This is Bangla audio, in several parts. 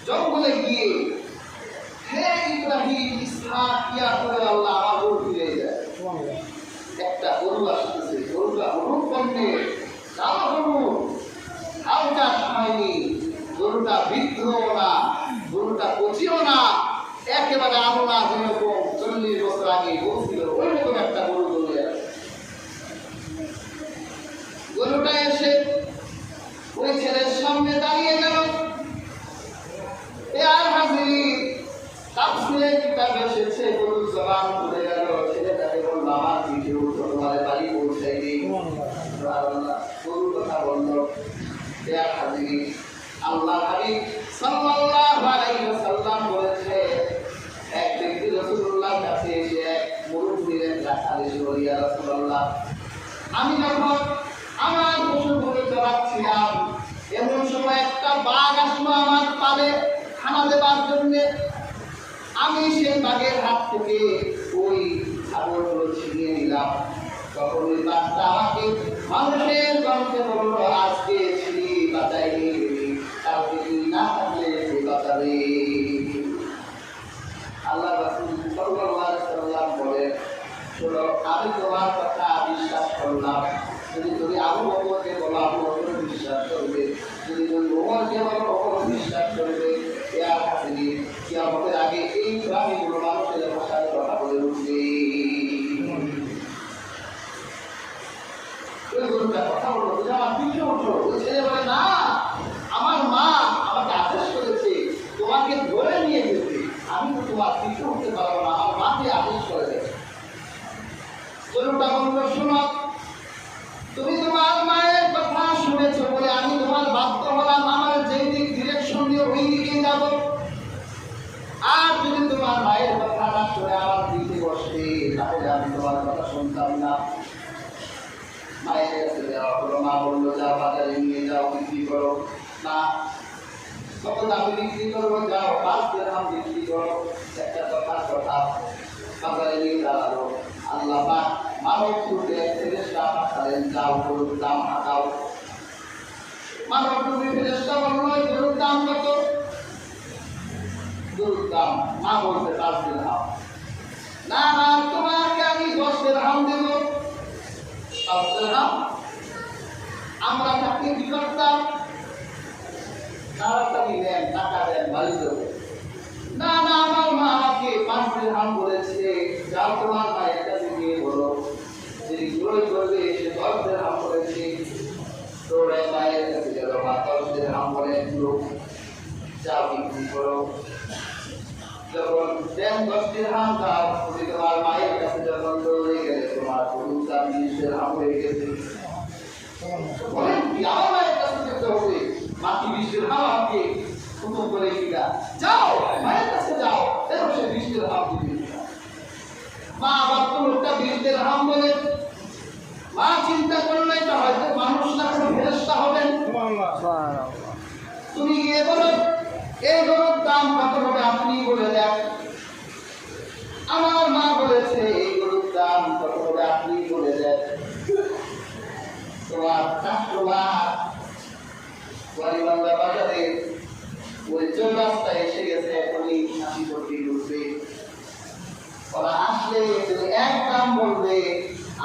জঙ্গলে গিয়ে হে ইব্রাহিম ইসহাক ইয়া করে আল্লাহ আমার গরু ফিরে যায়। একটা গরু আসতেছে, গরুটা হলুদ বর্ণে, কালো হলুদ, হালকা হয়নি, গরুটা বৃদ্ধও না, গরুটা কচিও না, একেবারে আমরা যেরকম 40 বছর আগে বলছিল ওইরকম একটা গরু চলে আসে। গরুটা এসে ওই ছেলের সামনে দাঁড়িয়ে গেল। আর হাজির তাফসীরে কিতাবে এসেছে গরুর জবান খুলে গেল। ছেলেটাকে বলল আমার পিঠে উঠো, তোমার বাড়ি পৌঁছাই দিই। গরু কথা বলল। আর হাজির আল্লাহ হাবিব সাল্লাল্লাহু আলাইহি ওয়াসাল্লাম বলেছে, এক ব্যক্তি রাসূলুল্লাহর কাছে এসে এক মুরুদ দিলেন, ইয়া রাসূলুল্লাহ, আমি যখন আমার পশুগুলো চড়াচ্ছিলাম এমন সময় একটা বাঘ আসলো আমার পালে খানা দেবার জন্য। আমি সেই বাঘের হাত থেকে ওই ছাগলগুলো ছিনিয়ে নিলাম। তখন ওই বাঘটা আমাকে মানুষের গন্ধে বলল, আজকে ছিনি বাঁচাই নিয়ে গেলি, কালকে তুই না থাকলে তুই বাঁচাবে। আল্লাহ রাসূল সাল্লাল্লাহু আলাইহি ওয়াসাল্লাম বলেন, শোনো, আমি তোমার কথা বিশ্বাস করলাম। যদি তুমি আবু বকরকে বলো আবু বকর বিশ্বাস করবে, যদি তুমি ওমরকে বলো ওমর বিশ্বাস করবে। ইয়ার হাসিনি কিয়ামতের আগে এই প্রাণীগুলো মানুষের ভাষায় কথা বলে উঠবে। ওই গরুটা কথা বললো, তুমি আমার পিছনে উঠো। ওই ছেলে বলে, না, আমার মা আমাকে আদেশ করেছে তোমাকে ধরে নিয়ে যেতে, আমি তো তোমার পিছনে উঠতে পারবো না, আমার মাকে আদেশ করে দেবে। গরুটা বলল, শোনো, তুমি তোমার মায়ের কথা শুনেছো বলে আমি তোমার বাধ্য হলাম আমার যেই দিক ডিরেকশন দিয়ে ওই দিকে যাব। আর যদি তোমার মায়ের কথা না শুনে আমার দিকে বসে তাহলে আমি তোমার কথা শুনতাম না। মায়ের কাছে যাওয়া হলো। মা বললো, যাও বাজারে নিয়ে যাও, বিক্রি করো। না, কত দামে বিক্রি করবো? যাও 5 দিরহাম বিক্রি করো। একটা কথা বাজারে নিয়ে দাঁড়ালো। আল্লাহ পাক মানব রূপে ফেরেশতা পাঠালেন, যাও গরুর দাম হাঁকাও। মানব রূপে ফেরেশতা বলল, গরুর দাম কত? গরুর দাম মা বলতে 5 দিরহাম। না না, তোমাকে আমি 10 দিরহাম দেব। 5 দিরহাম? আমরা তাকে কি করতাম? তাড়াতাড়ি দেন, টাকা দেন, বাড়ি দেবো। না না, আমার মা আমাকে 5 দিরহাম বলেছে, যাও তোমার মায়ের কাছে গিয়ে বলো, যদি জোরে করবে সে 10 দিরহাম বলেছে। তোরা মায়ের কাছে গেল, মা 10 দিরহাম বলে দিল, যাও বিক্রি করো। যখন দেন 10 দিরহাম দাও, তুমি তোমার মায়ের কাছে যখন দৌড়ে গেলে তোমার গরুর দাম 20 দিরহাম হয়ে গেছে। বলেন কি, আমার মায়ের কাছে যেতে হবে, মাটি 20 দিরহাম আমাকে হুকুম করে কিনা, যাও মায়ের কাছে যাও, এরকম সে 20 দিরহাম দিবে। মা আবার তো লোকটা 20 দিরহাম বলে। মা চিন্তা করলে এটা হয়তো মানুষ না কোনো ফেরেশতা হবেন। তুমি গিয়ে বলো, এই গরুর দাম কত হবে আপনি বলে দেন। আমার মা বলেছে এই গরুর দাম কত হবে আপনি বলে দেন। তোমার কাস্টমার গরিবান্ধা বাজারে ওই চৌরাস্তায় এসে গেছে, এখনই 80-90 উঠবে। ওরা আসলে তুমি এক দাম বলবে,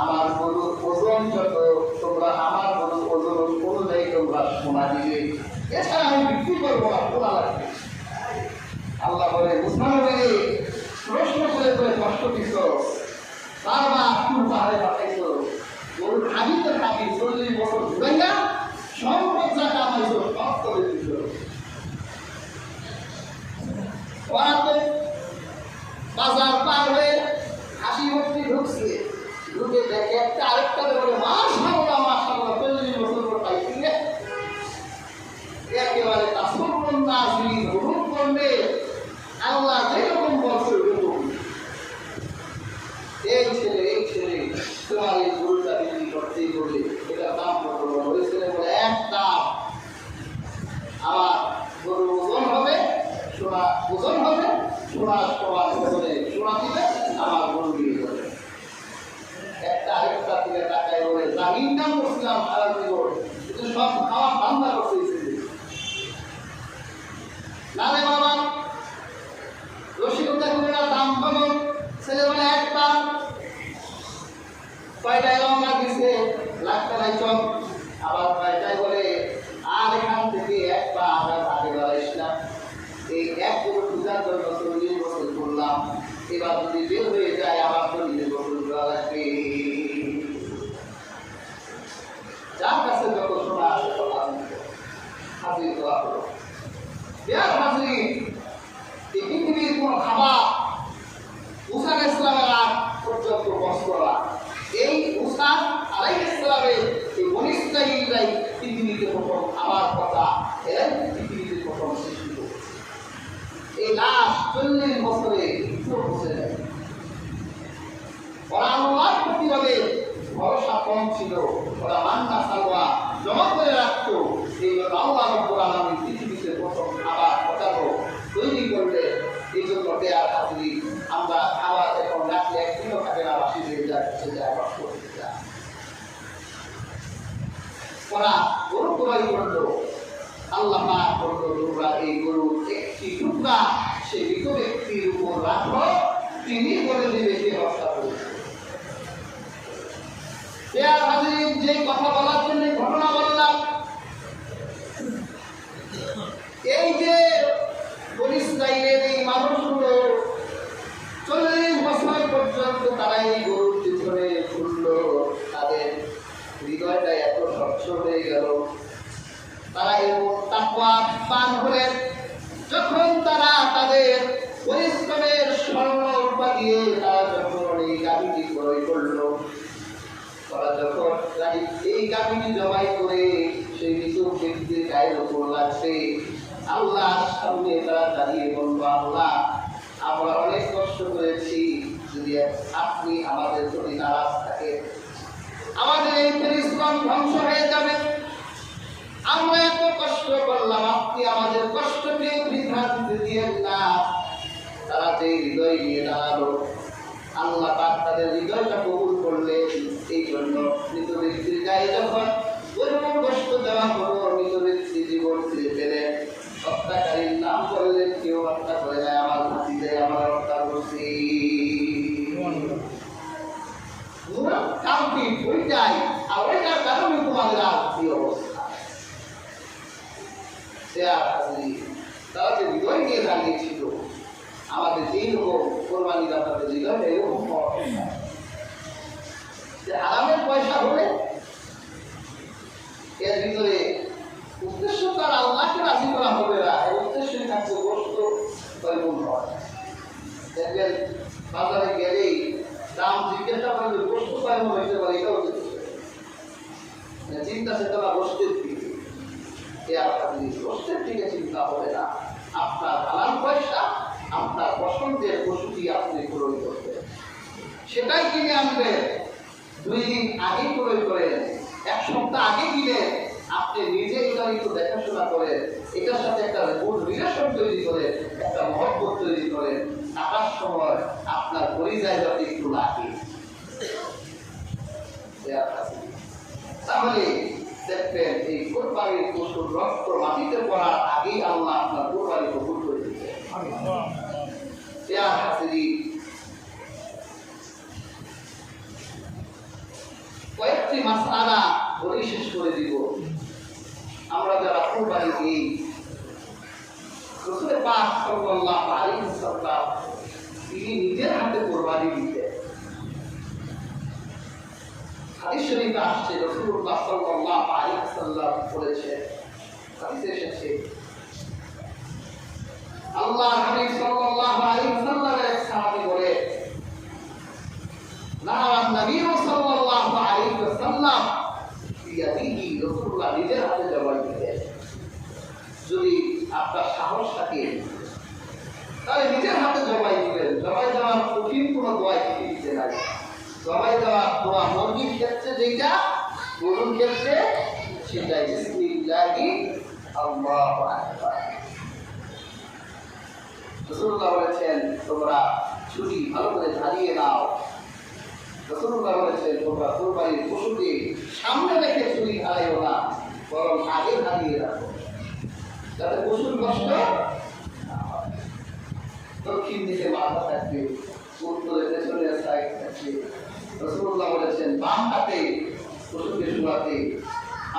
আমার গরুর ওজন যত তোমরা আমার গরুর ওজন অনুযায়ী তোমরা সোনা দিবে, এছাড়া আমি বিক্রি করবো না, সোনা লাগবে। আল্লাহ বলে, উসমান বলে প্রশ্ন করে করে কষ্ট দিছ, বারবার তুই পাহাড়ে পাঠাইছ, গরুর খাবি তো খাবি, 40 বছর ঘুরে না সম্পদ যা কামাইছ সব করে দিছ। ওরা তো বাজার পার হয়ে হাসি মুখে ঢুকছে, ঢুকে দেখে একটা আরেকটা বলে, মাশাআল্লাহ মাশাআল্লাহ 40 বছর পর পাইছি রে। একেবারে তাসব্বুর নাজির হুকুম করবে, আল্লাহ যেরকম বলছে ওরকম। এই ছেলে তোমার এই গরুটা বিক্রি করতেই বলে, এটা দাম কত বলো? ওই ছেলে বলে, এক দাম। আমার গরুর ওজন হবে, সোনা ওজন হবে, সোনা সমান ওজনে সোনা দিলে আমার গরু বিক্রি করবে। একটা আরেকটা থেকে টাকায় বলে, জামিন দাম করছিলাম সারা জীবন, কিন্তু সব খাওয়া ঠান্ডা করতেছে। এবার যদি বের হয়ে যায় আবার তো নিজের গোসল করা লাগবে। যার কাছে যত শোনা আছে হাজির করা হলো। এই পৃথিবীর কোন খাবার মুসা আলাইহিস সালামের আগ পর্যন্ত বস্ত্র না। এই মুসা আলাইহিস সালামের এই বনী ইসরাঈলরাই পৃথিবীতে প্রথম আমার কথা এরাই পৃথিবীতে প্রথম সৃষ্টি করেছে। এই লাশ 40 বছরে বসে যায়। ওরা আল্লাহর প্রতিভাবে ভরসা কম ছিল, ওরা মান্না সালওয়া জমা করে রাখতো। এই জন্য আল্লাহ রাব্বুল আলামিন পৃথিবীতে প্রথম খাবার পদার্থ তৈরি করলে এই জন্য দেয়ার হাজিরি আমরা খাবার এখন রাখলে একদিনও থাকে না, বাসি হয়ে যায়, নষ্ট হয়ে যায়। ওরা গরু ক্রয় করলো, আল্লাহ পাক করলো তোমরা এই গরুর একটি টুকরা সে মৃত ব্যক্তির উপর রাখো, তিনি বলে দেবে কে হত্যা করেছে। দেয়ার হাজিরি যে কথা বলার জন্য ঘটনা বললাম, এই যে বনী ইসরাঈলের এই মানুষগুলো 40 বছর পর্যন্ত তারা এই গরুর পিছনে ঘুরলো, তাদের হৃদয়টা এত স্বচ্ছ হয়ে গেল, তারা এরকম তাকওয়াবান হলেন। যখন তারা তাদের পরিশ্রমের স্বর্ণ রূপা দিয়ে তারা যখন এই গাভীটি ক্রয় করলো, তারা যখন এই গাভীটি জবাই করে সেই মৃত ব্যক্তির গায়ের উপর লাগছে, আল্লাহর সামনে তারা দাঁড়িয়ে বলবো, আল্লাহ আমরা অনেক কষ্ট করেছি, যদি আপনি আমাদের প্রতি নারাজ থাকেন আমাদের এই পরিশ্রম ধ্বংস হয়ে যাবে। আমরা এত কষ্ট করলাম, আপনি আমাদের কষ্টকে বৃথা দিতে দিয়েন না। তারা যে হৃদয় নিয়ে দাঁড়ালো, আল্লাহ পাক তাদের হৃদয়টা কবুল করলেন। এই জন্য মৃত ব্যক্তির গায়ে যখন ওরকম কষ্ট দেওয়া হলো, মৃত ব্যক্তি জীবন ফিরে পেলেন। হত্যাকারীর নাম করলেন, কেউ হত্যা করে যায়, আমার হাতি দেয়, আমার হত্যা করছি কাউকে ওই যায়, আর ওইটার কারণে তোমাদের আর কি অবস্থা। তারা যে হৃদয় নিয়ে দাঁড়িয়েছিল, আমাদের যেই রকম কোরবানি দাতাদের হৃদয় এরকম আরামের পয়সা হলে এর ভিতরে উদ্দেশ্য তার আল্লাহকে রাজি করা হবে না, এর উদ্দেশ্যই থাকছে বস্তু পরিপূর্ণ হয়। দেখবেন বাজারে গেলেই দাম জিজ্ঞাসা করলে বস্তু পরিপূর্ণ হইতে পারে, এটাও চিন্তা চেতনা বস্তুর দিকে, বস্তুর দিকে চিন্তা হবে না। আপনার হালাল পয়সা, আপনার পছন্দের পশুটি আপনি ক্রয় করবেন, সেটাই কিনে আনবেন। 2 দিন আগে ক্রয় করেন, 1 সপ্তাহ আগে কিনে আপনি নিজে এটা একটু দেখাশোনা করেন, এটার সাথে একটা গুড রিলেশন তৈরি করেন, একটা মহব্বত তৈরি করেন। টাকার সময় আপনার পরিচয় যাতে একটু লাগে, তাহলে দেখবেন এই কোরবানির পশুর রক্ত মাটিতে পড়ার আগেই আল্লাহ আপনার কোরবানি কবুল করে দিচ্ছেন। কয়েকটি মাসআলা বলে শেষ করে দিব। আমরা যারা কোরবানি দিই, রাসূল পাক সাল্লাল্লাহু আলাইহি ওয়াসাল্লাম তিনি নিজের হাতে কোরবানি দিতেন। হাদিস শরীফে আসছে, রাসূলুল্লাহ সাল্লাল্লাহু আলাইহি ওয়াসাল্লাম বলেছেন, হাদিসে এসেছে, আল্লাহর হাবিব সাল্লাল্লাহু আলাইহি ওয়াসাল্লামের এক সাহাবী বলে, নাহান নবী সাল্লাল্লাহু আলাইহি ওয়াসাল্লাম বিয়াদিহি, রাসূলুল্লাহ নিজের হাতে জবাই দিতেন। যদি আপনার সাহস থাকে তাহলে নিজের হাতে জবাই দিবেন। জবাই দেওয়ার কঠিন কোনো দোয়া দিতে নাই। জবাই দেওয়ার দোয়া মুরগির ক্ষেত্রে যেটা, গরুর ক্ষেত্রে সেটাই, বিসমিল্লাহি আল্লাহু আকবার। রাসূলুল্লাহ বলেছেন, তোমরা ছুরি ভালো করে ধারিয়ে নাও। রাসূলুল্লাহ বলেছেন, তোমরা কোরবানির পশুকে সামনে রেখে ছুরি ধারাইও না, বরং আগে ধারিয়ে রাখো, যাতে পশুর কষ্ট না হয়। দক্ষিণ দিকে মাথা থাকবে, উত্তরে পেছনের সাইড থাকবে। রাসূলুল্লাহ বলেছেন, বাম হাতে পশুকে শোয়াতে।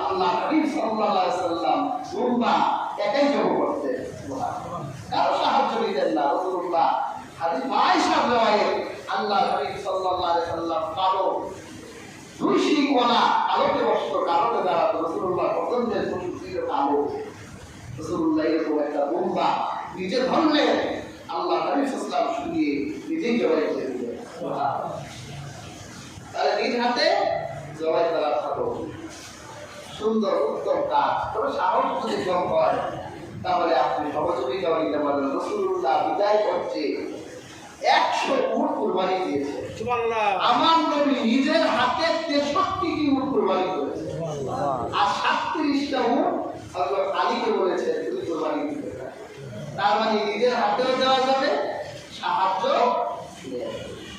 আল্লাহ হাবিব সাল্লাল্লাহু আলাইহি ওয়াসাল্লাম দুম্বা একাই জব করতেন, কারো সাহায্য নিতেন না। রাসূলুল্লাহ হাদিস আয়েশার riwayat আল্লাহ নবী সাল্লাল্লাহু আলাইহি সাল্লাম কালো দুই শিংওয়ালা কালোতে বসত, কালোতে দাঁড়াতো। রাসূলুল্লাহ পছন্দের পশু ছিল কালো। রাসূলুল্লাহ এরকম একটা বোম্বা নিজে ধরলেন, আল্লাহ নবী সাল্লাল্লাহু আলাইহি সাল্লাম শুনিয়ে নিজেই জবাই করে দিলেন। সুবহানাল্লাহ। তাহলে নিজ হাতে জবাই করা ভালো, সুন্দর উত্তম কাজ। তবে সাহস যদি কম হয় তাহলে আপনি সহযোগিতা দিতে পারেন। রাসূলুল্লাহ বিদায় করছে 100 উট কুরবানি দিয়েছে। সুবহানাল্লাহ। আমার নবী নিজের হাতে 63টি উট কুরবানি করেছে। সুবহানাল্লাহ। আর 37টা উট হযরত আলীকে বলেছে তুমি কুরবানি দিতে। তার মানে নিজের হাতেও দেওয়া যাবে, সাহায্য নেওয়া।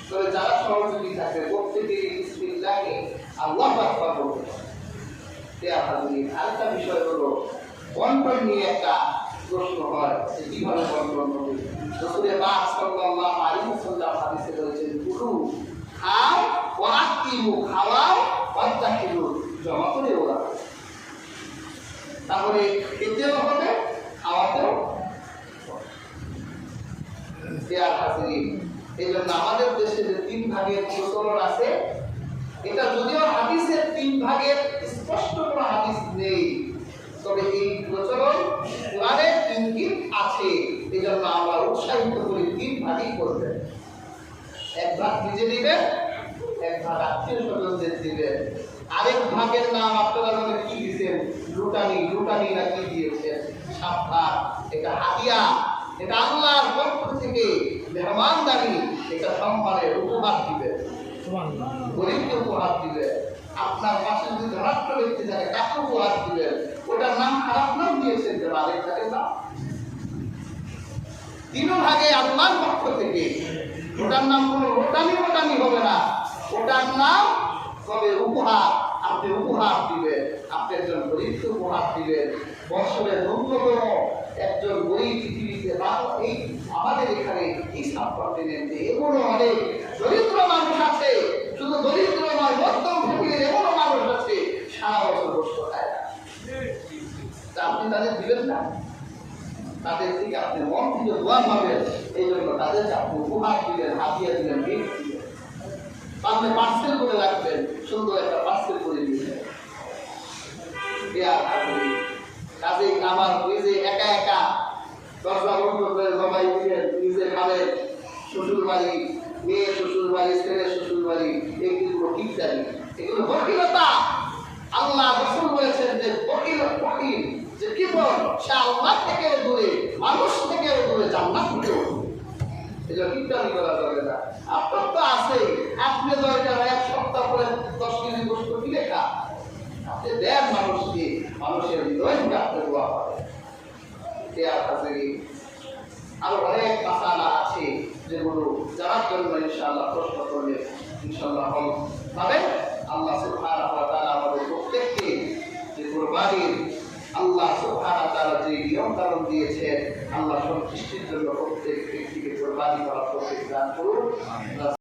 তবে যারা সহযোগী থাকে প্রত্যেকেই বিসমিল্লাহে আল্লাহু আকবার বলতে হবে। আরেকটা বিষয় হলো বন্টন নিয়ে একটা প্রশ্ন হয় যে কিভাবে বন্টন হবে। রাসূল পাক সাল্লাল্লাহু আলাইহি ওয়াসাল্লাম হাদিসে বলেছেন কুলু খাও ওয়া আকিমু, খাওয়াও ওয়াতাকিলু, জমা করে ওরা। তাহলে খেতেও হবে, খাওয়াতেও দেয়ার হাজির। এই জন্য আমাদের দেশে যে 3 ভাগের প্রচলন আছে, এটা যদিও হাদিসের 3 ভাগের স্পষ্ট কোনো হাদিস নেই, তবে এই প্রচলন কোরআনের ইঙ্গিত আছে। এই জন্য আমরা উৎসাহিত করি 3 ভাগই করবেন। 1 ভাগ নিজে দিবেন, 1 ভাগ আত্মীয় স্বজনদের দিবেন, আরেক ভাগের নাম আপনারা মনে কি দিয়েছেন, লুটানি, লুটানি না কি দিয়েছেন, সাবধান, এটা হাদিয়া, এটা আল্লাহর পক্ষ থেকে মেহমানদারি, এটা সম্মানের উপহার দিবেন। গরিবকে উপহার দিবেন, আপনার পাশে যদি ধনাত্ম ব্যক্তি থাকে তাকে উপহার দিবেন। ওটার নাম খারাপ নাম দিয়েছেন, আরেক থাকে না। 3 ভাগে আল্লাহর পক্ষ থেকে, ওটার নাম কোনো লোটানি মোটানি হবে না, ওটার নাম তবে উপহার। আপনি উপহার দিবেন, আপনি একজন গরিবকে উপহার দিবেন। বছরের ন্যূনতম একজন গরিব পৃথিবীতে এই আমাদের এখানে এই সাবকন্টিনেন্টে এমনও অনেক দরিদ্র মানুষ আছে, শুধু দরিদ্র নয়, মধ্যম ফ্যামিলির এমনও মানুষ আছে সারা বছর বসে খায় না। আপনি তাদের দিবেন না, তাদের থেকে আপনি মন থেকে দোয়া পাবেন। এই জন্য তাদেরকে আপনি উপহার দিলেন, হাতিয়া দিলেন, গিফট দিলেন। আপনি পার্সেল করে রাখবেন, সুন্দর একটা পার্সেল করে দিলেন। কাজেই আমার নিজে একা একা দরজা বন্ধ করে জমাই দিলেন, নিজে খাবেন। শ্বশুর বাড়ি, মেয়ে শ্বশুর বাড়ি, ছেলে শ্বশুর বাড়ি, এগুলো ঠিক জানি, এগুলো বকিলতা। আল্লাহ রাসূল বলেছেন যে বকিল যে কি বল, সে আল্লাহ থেকেও দূরে, মানুষ থেকেও দূরে, জান্নাত থেকেও দূরে। এজন্য কিপটামি করা যাবে না। আপনার তো আছে, আপনি দরকার 1 সপ্তাহ পরে 10 কেজি গোশত কিনে খান, আপনি দেন মানুষকে, মানুষের হৃদয় থেকে আপনি দোয়া পাবেন। দেয়ার কাছে আরো অনেক মাসালা আছে যেগুলো জানার জন্য ইনশাআল্লাহ প্রশ্ন করলে ইনশাআল্লাহ পাবেন। আল্লাহ সুবহানাহু ওয়া তাআলা আমাদের প্রত্যেককে যে কুরবানির আল্লাহ সুবহানাহু ওয়া তাআলা যে নিয়ম কানুন দিয়েছেন, আল্লাহ সন্তুষ্টির জন্য প্রত্যেক ব্যক্তিকে কুরবানি করার তৌফিক দান করুন।